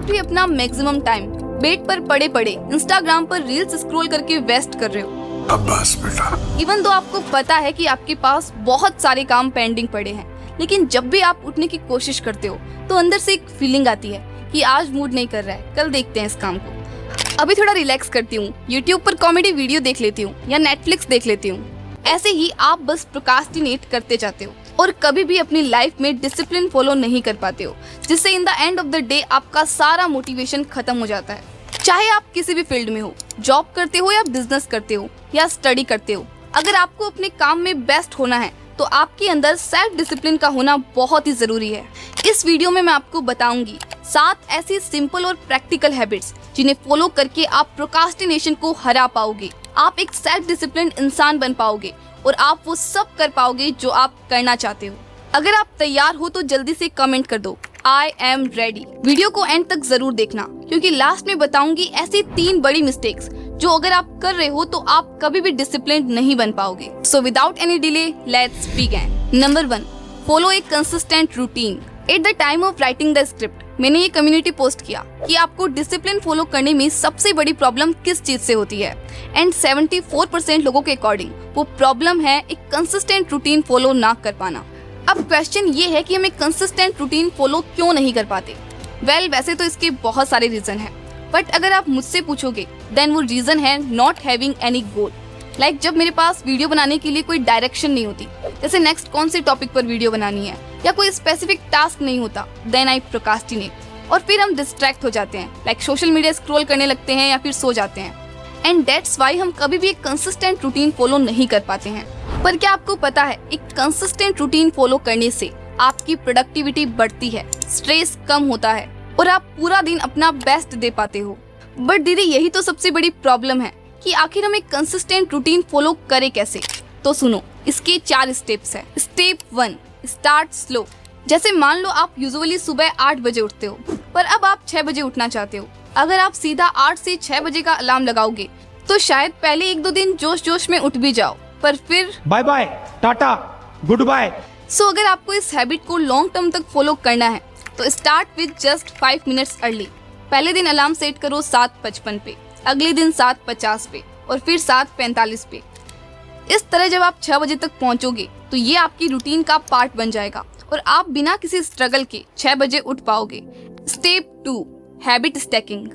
आप भी अपना मैक्सिमम टाइम बेड पर पड़े पड़े इंस्टाग्राम पर रील्स स्क्रॉल करके वेस्ट कर रहे हो। अब बस बेटा। इवन तो आपको पता है कि आपके पास बहुत सारे काम पेंडिंग पड़े हैं, लेकिन जब भी आप उठने की कोशिश करते हो तो अंदर से एक फीलिंग आती है कि आज मूड नहीं कर रहा है, कल देखते हैं इस काम को, अभी थोड़ा रिलैक्स करती हूँ, यूट्यूब पर कॉमेडी वीडियो देख लेती हूँ या नेटफ्लिक्स देख लेती हूँ। ऐसे ही आप बस प्रोक्रास्टिनेट करते जाते हो और कभी भी अपनी लाइफ में डिसिप्लिन फॉलो नहीं कर पाते हो, जिससे in the end of the day आपका सारा मोटिवेशन खत्म हो जाता है। चाहे आप किसी भी फील्ड में हो, जॉब करते हो या बिजनेस करते हो या स्टडी करते हो, अगर आपको अपने काम में बेस्ट होना है तो आपके अंदर सेल्फ डिसिप्लिन का होना बहुत ही जरूरी है। इस वीडियो में मैं आपको बताऊंगी 7 ऐसी सिंपल और प्रैक्टिकल हैबिट्स जिन्हें फॉलो करके आप प्रोक्रास्टिनेशन को हरा पाओगे, आप एक सेल्फ डिसिप्लिन इंसान बन पाओगे और आप वो सब कर पाओगे जो आप करना चाहते हो। अगर आप तैयार हो तो जल्दी से कमेंट कर दो आई एम रेडी। वीडियो को एंड तक जरूर देखना, क्योंकि लास्ट में बताऊंगी ऐसी 3 बड़ी मिस्टेक्स जो अगर आप कर रहे हो तो आप कभी भी डिसिप्लिन्ड नहीं बन पाओगे। So without any delay let's begin. Number 1, follow A consistent routine. At the time of writing the script मैंने ये कम्युनिटी पोस्ट किया कि आपको डिसिप्लिन फॉलो करने में सबसे बड़ी प्रॉब्लम किस चीज से होती है, एंड 74% लोगों के अकॉर्डिंग वो प्रॉब्लम है एक कंसिस्टेंट रूटीन फॉलो ना कर पाना। अब क्वेश्चन ये है कि हम एक कंसिस्टेंट रूटीन फॉलो क्यों नहीं कर पाते। वैसे तो इसके बहुत सारे रीजन हैं, बट अगर आप मुझसे पूछोगे देन वो रीजन है not having any goal. Like जब मेरे पास वीडियो बनाने के लिए कोई डायरेक्शन नहीं होती, जैसे नेक्स्ट कौन से टॉपिक पर वीडियो बनानी है या कोई स्पेसिफिक टास्क नहीं होता, देन आई प्रोक्रास्टिनेट और फिर हम डिस्ट्रैक्ट हो जाते हैं, लाइक सोशल मीडिया स्क्रॉल करने लगते हैं या फिर सो जाते हैं। एंड दैट्स वाई हम कभी भी एक कंसिस्टेंट रूटीन फॉलो नहीं कर पाते हैं। पर क्या आपको पता है एक कंसिस्टेंट रूटीन फॉलो करने से आपकी प्रोडक्टिविटी बढ़ती है, स्ट्रेस कम होता है और आप पूरा दिन अपना बेस्ट दे पाते हो। बट दीदी यही तो सबसे बड़ी प्रॉब्लम है कि आखिर हम एक कंसिस्टेंट रूटीन फॉलो करें कैसे। तो सुनो, इसके 4 स्टेप्स हैं। Step 1, start slow. जैसे मान लो आप यूजुअली सुबह 8 बजे उठते हो, पर अब आप 6 बजे उठना चाहते हो। अगर आप सीधा 8 से 6 बजे का अलार्म लगाओगे तो शायद पहले 1-2 दिन जोश में उठ भी जाओ, पर फिर bye bye, tata, good bye. So अगर आपको इस हैबिट को लॉन्ग टर्म तक फॉलो करना है तो start with just 5 minutes early. पहले दिन अलार्म सेट करो 7:55 पे, अगले दिन 7:50 पे और फिर 7:45 पे। इस तरह जब आप 6 बजे तक पहुंचोगे तो ये आपकी रूटीन का पार्ट बन जाएगा और आप बिना किसी स्ट्रगल के 6 बजे उठ पाओगे। Step 2, habit stacking.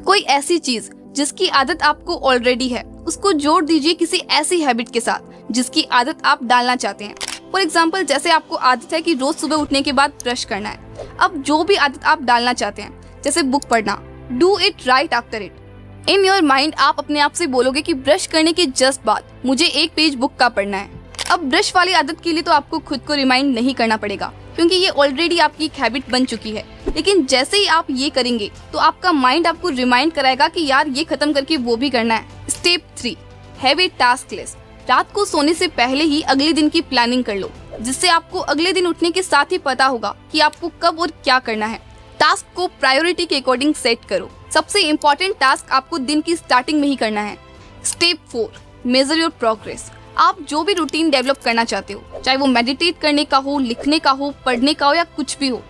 कोई ऐसी चीज जिसकी आदत आपको ऑलरेडी है उसको जोड़ दीजिए किसी ऐसी हैबिट के साथ जिसकी आदत आप डालना चाहते हैं। फॉर एग्जाम्पल, जैसे आपको आदत है कि रोज सुबह उठने के बाद ब्रश करना है, अब जो भी आदत आप डालना चाहते हैं, जैसे बुक पढ़ना, do it right after it. In your mind आप अपने आप से बोलोगे कि ब्रश करने के जस्ट बाद मुझे 1 पेज बुक का पढ़ना है। अब ब्रश वाली आदत के लिए तो आपको खुद को रिमाइंड नहीं करना पड़ेगा, क्योंकि ये ऑलरेडी आपकी एक हैबिट बन चुकी है। लेकिन जैसे ही आप ये करेंगे तो आपका माइंड आपको रिमाइंड कराएगा कि यार ये खत्म करके वो भी करना है। Step 3, have a task list. रात को सोने से पहले ही अगले दिन की प्लानिंग कर लो, जिससे आपको अगले दिन उठने के साथ ही पता होगा कि आपको कब और क्या करना है। टास्क को प्रायोरिटी के अकॉर्डिंग सेट करो। सबसे इम्पोर्टेंट टास्क आपको दिन की स्टार्टिंग में ही करना है। Step 4, major your progress. आप जो भी रूटीन डेवलप करना चाहते हो, चाहे वो मेडिटेट करने का हो, लिखने का हो, पढ़ने का हो या कुछ भी हो,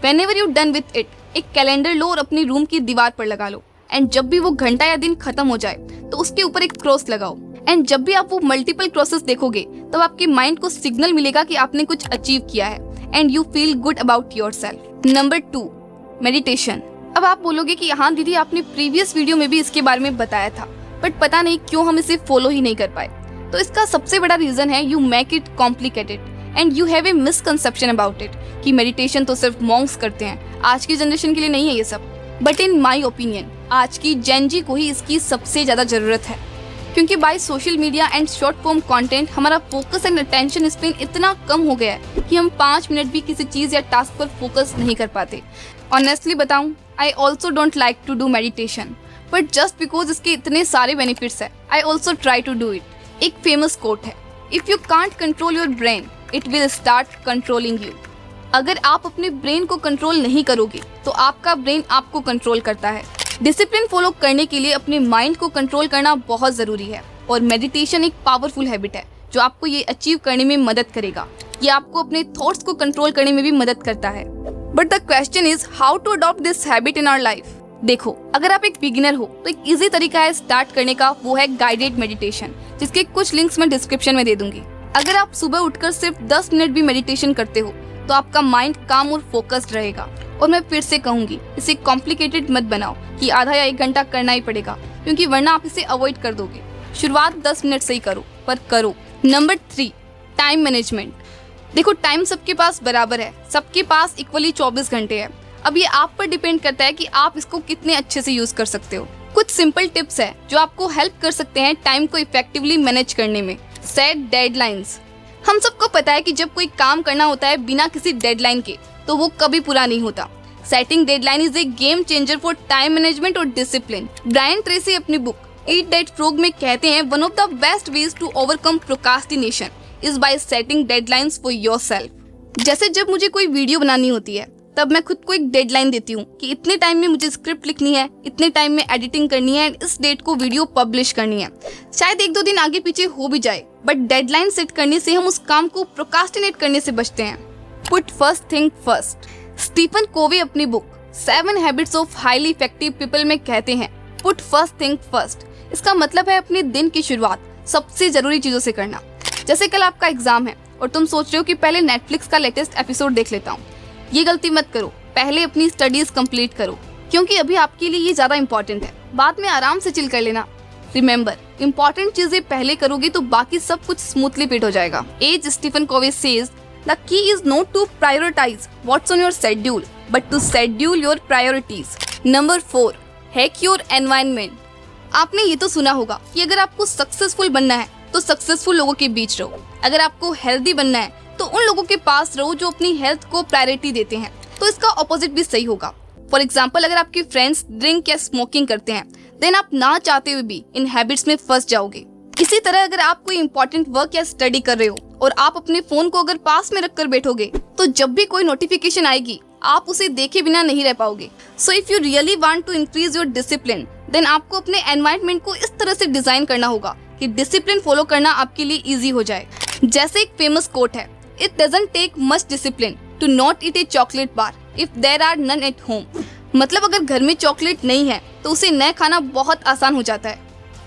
whenever you done with it, एक कैलेंडर लो और अपनी रूम की दीवार पर लगा लो। एंड जब भी वो घंटा या दिन खत्म हो जाए तो उसके ऊपर एक क्रॉस लगाओ। एंड जब भी आप वो मल्टीपल क्रॉसेस देखोगे तब आपके माइंड को सिग्नल मिलेगा कि आपने कुछ अचीव किया है and you feel good about yourself. Number 2, meditation. अब आप बोलोगे कि हाँ दीदी आपने प्रीवियस वीडियो में भी इसके बारे में बताया था, बट पता नहीं क्यों हम इसे फॉलो ही नहीं कर पाए। तो इसका सबसे बड़ा रीजन है you make it complicated and you have a misconception about it कि मेडिटेशन तो सिर्फ मॉन्क्स करते हैं, आज की जनरेशन के लिए नहीं है ये सब। बट इन माई ओपिनियन आज की जेन जी को ही इसकी सबसे ज्यादा जरूरत है, क्योंकि by social media and short form content हमारा फोकस एंड अटेंशन स्पेन इतना कम हो गया है कि हम 5 मिनट भी किसी चीज या टास्क पर फोकस नहीं कर पाते। ऑनेस्टली बताऊं, I also don't like to do meditation, but just because इसके इतने सारे बेनिफिट्स है, I also try to do it. एक फेमस कोट है, if you can't control your brain it will start controlling you. अगर आप अपने ब्रेन को कंट्रोल नहीं करोगे तो आपका ब्रेन आपको कंट्रोल करता है। डिसिप्लिन फॉलो करने के लिए अपने माइंड को कंट्रोल करना बहुत जरूरी है और मेडिटेशन एक पावरफुल हैबिट है जो आपको ये अचीव करने में मदद करेगा। ये आपको अपने थॉट्स को कंट्रोल करने में भी मदद करता है। But the question is how to adopt this habit in our life. देखो, अगर आप एक बिगिनर हो तो एक इजी तरीका है स्टार्ट करने का, वो है गाइडेड मेडिटेशन, जिसके कुछ लिंक्स मैं डिस्क्रिप्शन में दे दूंगी। अगर आप सुबह उठकर सिर्फ 10 मिनट भी मेडिटेशन करते हो तो आपका माइंड काम और फोकस्ड रहेगा। और मैं फिर से कहूंगी, इसे कॉम्प्लिकेटेड मत बनाओ कि आधा या 1 घंटा करना ही पड़ेगा, क्योंकि वरना आप इसे अवॉइड कर दोगे। शुरुआत 10 मिनट से ही करो, पर करो। Number 3, time management. देखो, टाइम सबके पास बराबर है, सबके पास इक्वली 24 घंटे है। अब ये आप पर डिपेंड करता है कि आप इसको कितने अच्छे से यूज कर सकते हो। कुछ सिंपल टिप्स है जो आपको हेल्प कर सकते हैं टाइम को इफेक्टिवली मैनेज करने में। Set deadlines. हम सबको पता है कि जब कोई काम करना होता है बिना किसी डेडलाइन के तो वो कभी पूरा नहीं होता। Setting deadline is a game changer for time management और डिसिप्लिन। ब्रायन ट्रेसी अपनी बुक ईट दैट फ्रॉग में कहते हैं, one of the best ways to overcome procrastination is by setting deadlines for yourself. जैसे जब मुझे कोई वीडियो बनानी होती है तब मैं खुद को एक डेडलाइन देती हूँ कि इतने टाइम में मुझे स्क्रिप्ट लिखनी है, इतने टाइम में एडिटिंग करनी है एंड इस डेट को वीडियो पब्लिश करनी है। शायद 1-2 दिन आगे पीछे हो भी जाए, बट डेडलाइन सेट करने से हम उस काम को प्रोक्रास्टिनेट करने से बचते हैं। Put first thing first. Stephen Covey अपनी book 7 habits of highly effective people में कहते हैं, पुट फर्स्ट थिंग फर्स्ट। इसका मतलब है अपने दिन की शुरुआत सबसे जरूरी चीजों से करना। जैसे कल आपका एग्जाम है और तुम सोच रहे हो कि पहले नेटफ्लिक्स का लेटेस्ट एपिसोड देख लेता हूँ। ये गलती मत करो, पहले अपनी स्टडीज कंप्लीट करो, क्योंकि अभी आपके लिए ये ज्यादा इंपॉर्टेंट है। बाद में आराम से चिल कर लेना। रिमेंबर, इंपॉर्टेंट चीजें पहले करोगे तो बाकी सब कुछ स्मूथली फिट हो जाएगा। As Stephen Covey says, the key is not to prioritise what's on your schedule but to schedule your priorities. Number 4, hack your environment. आपने ये तो सुना होगा कि अगर आपको सक्सेसफुल बनना है तो सक्सेसफुल लोगों के बीच रहो। अगर आपको हेल्दी बनना है तो उन लोगों के पास रहो जो अपनी हेल्थ को प्रायोरिटी देते हैं। तो इसका ऑपोजिट भी सही होगा। फॉर एग्जाम्पल, अगर आपके फ्रेंड्स ड्रिंक या स्मोकिंग करते हैं देन आप ना चाहते हुए भी इन हैबिट्स में फंस जाओगे। इसी तरह अगर आप कोई इंपॉर्टेंट वर्क या स्टडी कर रहे हो और आप अपने फोन को अगर पास में रखकर बैठोगे तो जब भी कोई नोटिफिकेशन आएगी आप उसे देखे बिना नहीं रह पाओगे। So if you really want to increase your discipline then आपको अपने एनवायरनमेंट को इस तरह से डिजाइन करना होगा कि डिसिप्लिन फॉलो करना आपके लिए इजी हो जाए। जैसे एक फेमस कोट है, It doesn't take much discipline to not eat a chocolate bar if there are none at home। मतलब अगर घर में चॉकलेट नहीं है तो उसे न खाना बहुत आसान हो जाता है,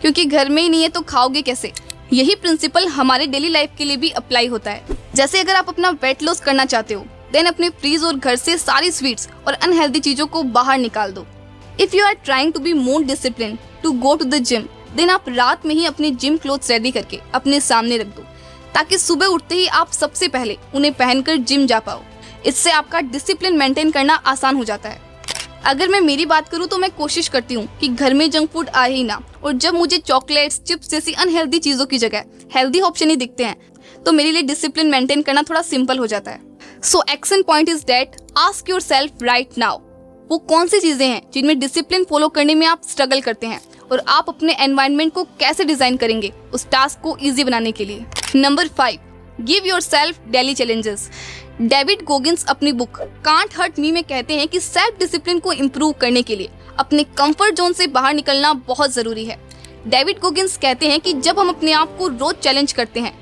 क्योंकि घर में ही नहीं है तो खाओगे कैसे। यही प्रिंसिपल हमारे डेली लाइफ के लिए भी अप्लाई होता है। जैसे अगर आप अपना वेट लॉस करना चाहते हो देन अपने फ्रीज और घर से सारी स्वीट्स और अनहेल्दी चीजों को बाहर निकाल दो। If you are trying to be more discipline to go to the gym then आप रात में ही अपने जिम क्लोथ्स रेडी करके अपने सामने रख दो, ताकि सुबह उठते ही आप सबसे पहले उन्हें पहनकर जिम जा पाओ। इससे आपका डिसिप्लिन मेंटेन करना आसान हो जाता है। अगर मैं मेरी बात करूं तो मैं कोशिश करती हूं कि घर में जंक फूड आए ही ना, और जब मुझे चॉकलेट्स, चिप्स जैसी अनहेल्दी चीजों की जगह हेल्दी ऑप्शन ही दिखते हैं तो मेरे लिए डिसिप्लिन मेंटेन करना थोड़ा सिंपल हो जाता है। So action point is that ask yourself right now, वो कौन सी चीजें हैं जिनमें डिसिप्लिन फॉलो करने में आप स्ट्रगल करते हैं और आप अपने एनवायरनमेंट को कैसे डिजाइन करेंगे उस टास्क को इजी बनाने के लिए। Number 5, give yourself daily challenges. David Goggins अपनी बुक कांट हर्ट मी में कहते हैं कि सेल्फ डिसिप्लिन को इम्प्रूव करने के लिए अपने कंफर्ट जोन से बाहर निकलना बहुत जरूरी है। डेविड गोगिंस कहते हैं कि जब हम अपने आप को रोज चैलेंज करते हैं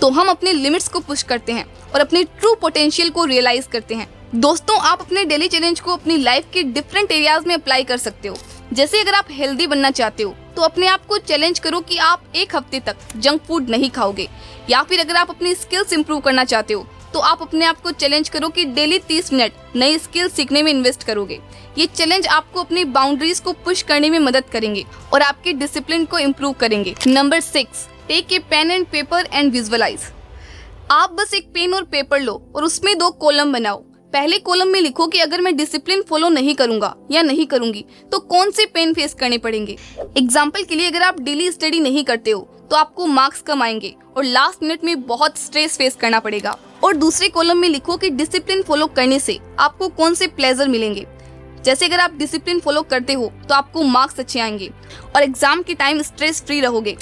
तो हम अपने लिमिट्स को पुश करते हैं और अपने ट्रू पोटेंशियल को रियलाइज करते हैं। दोस्तों, आप अपने डेली चैलेंज को अपनी लाइफ के डिफरेंट एरियाज में अप्लाई कर सकते हो। जैसे अगर आप हेल्दी बनना चाहते हो तो अपने आप को चैलेंज करो कि आप 1 हफ्ते तक जंक फूड नहीं खाओगे, या फिर अगर आप अपनी स्किल्स इंप्रूव करना चाहते हो तो आप अपने आप को चैलेंज करो कि डेली 30 मिनट नई स्किल सीखने में इन्वेस्ट करोगे। ये चैलेंज आपको अपनी बाउंड्रीज को पुश करने में मदद करेंगे और आपके डिसिप्लिन को इम्प्रूव करेंगे। Number 6, take a pen and paper and visualise. आप बस एक पेन और पेपर लो और उसमें 2 कॉलम बनाओ। पहले कॉलम में लिखो कि अगर मैं डिसिप्लिन फॉलो नहीं करूंगा या नहीं करूंगी तो कौन से पेन फेस करने पड़ेंगे। एग्जाम्पल के लिए, अगर आप डेली स्टडी नहीं करते हो तो आपको मार्क्स कम आएंगे और लास्ट मिनट में बहुत स्ट्रेस फेस करना पड़ेगा। और दूसरे कॉलम में लिखो कि डिसिप्लिन फॉलो करने से आपको कौन से प्लेजर मिलेंगे। जैसे अगर आप डिसिप्लिन फॉलो करते हो तो आपको मार्क्स अच्छे आएंगे और एग्जाम के टाइम स्ट्रेस फ्री रहोगे।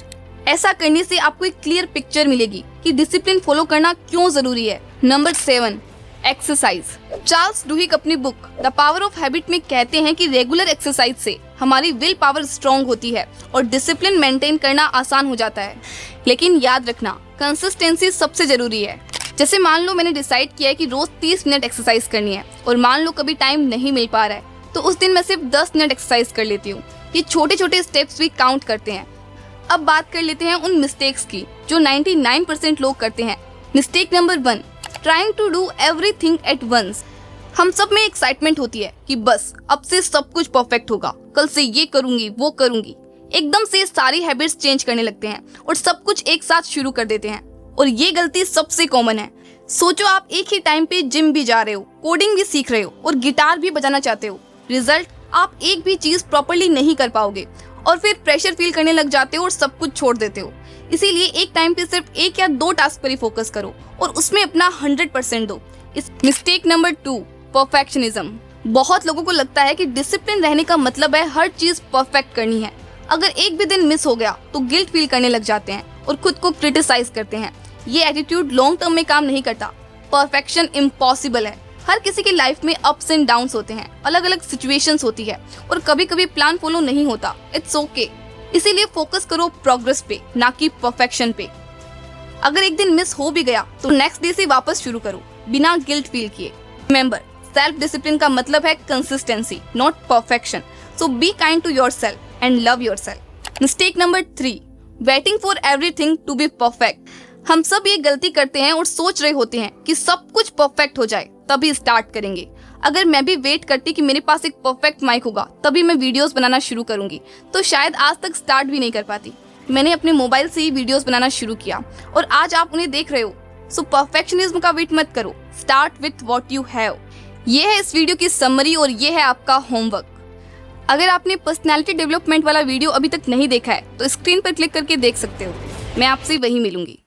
ऐसा करने से आपको एक क्लियर पिक्चर मिलेगी कि डिसिप्लिन फॉलो करना क्यों जरूरी है। Number 7, exercise. चार्ल्स डुहिक अपनी book the power of habit में कहते हैं कि रेगुलर एक्सरसाइज से हमारी विल पावर स्ट्रॉन्ग होती है और डिसिप्लिन मेंटेन करना आसान हो जाता है। लेकिन याद रखना, कंसिस्टेंसी सबसे जरूरी है। जैसे मान लो मैंने डिसाइड किया है कि रोज 30 मिनट एक्सरसाइज करनी है और मान लो कभी टाइम नहीं मिल पा रहा है तो उस दिन मैं सिर्फ 10 मिनट एक्सरसाइज कर लेती हूँ। ये छोटे छोटे स्टेप्स भी काउंट करते हैं। अब बात कर लेते हैं उन मिस्टेक्स की जो 99% लोग करते हैं। Mistake number 1, trying to do everything at once. हम सब में एक्साइटमेंट होती है कि बस अब से सब कुछ परफेक्ट होगा, कल से ये करूंगी वो करूंगी। एकदम से सारी हैबिट्स चेंज करने लगते हैं और सब कुछ एक साथ शुरू कर देते हैं और ये गलती सबसे कॉमन है। सोचो आप एक ही टाइम पे जिम भी जा रहे हो, कोडिंग भी सीख रहे हो और गिटार भी बजाना चाहते हो। रिजल्ट, आप एक भी चीज प्रॉपर्ली नहीं कर पाओगे और फिर प्रेशर फील करने लग जाते हो और सब कुछ छोड़ देते हो। इसीलिए एक टाइम पे सिर्फ 1 या 2 टास्क पर ही फोकस करो और उसमें अपना 100% दो। इस मिस्टेक नंबर 2, परफेक्शनिज्म। बहुत लोगों को लगता है कि डिसिप्लिन रहने का मतलब है हर चीज परफेक्ट करनी है। अगर एक भी दिन मिस हो गया तो गिल्ट फील करने लग जाते हैं और खुद को क्रिटिसाइज करते हैं। ये एटीट्यूड लॉन्ग टर्म में काम नहीं करता। परफेक्शन इम्पॉसिबल है। हर किसी की लाइफ में अप्स एंड डाउन्स होते हैं, अलग अलग सिचुएशंस होती है और कभी कभी प्लान फॉलो नहीं होता। It's okay. इसीलिए फोकस करो प्रोग्रेस पे, ना कि परफेक्शन पे। अगर एक दिन मिस हो भी गया तो नेक्स्ट डे से वापस शुरू करो बिना गिल्ट फील किए। रिमेंबर, सेल्फ डिसिप्लिन का मतलब है consistency, not perfection. So be kind to yourself and love yourself. Mistake number 3, waiting for everything to be perfect. हम सब ये गलती करते हैं और सोच रहे होते हैं कि सब कुछ परफेक्ट हो जाए तभी स्टार्ट करेंगे। अगर मैं भी वेट करती कि मेरे पास एक परफेक्ट माइक होगा तभी मैं वीडियोस बनाना शुरू करूंगी तो शायद आज तक स्टार्ट भी नहीं कर पाती। मैंने अपने मोबाइल से ही वीडियोस बनाना शुरू किया और आज आप उन्हें देख रहे हो। सो परफेक्शनिज्म का वेट मत करो, start with what you have. ये है इस वीडियो की समरी और ये है आपका होमवर्क। अगर आपने पर्सनैलिटी डेवलपमेंट वाला वीडियो अभी तक नहीं देखा है तो स्क्रीन पर क्लिक करके देख सकते हो। मैं आपसे वहीं मिलूंगी।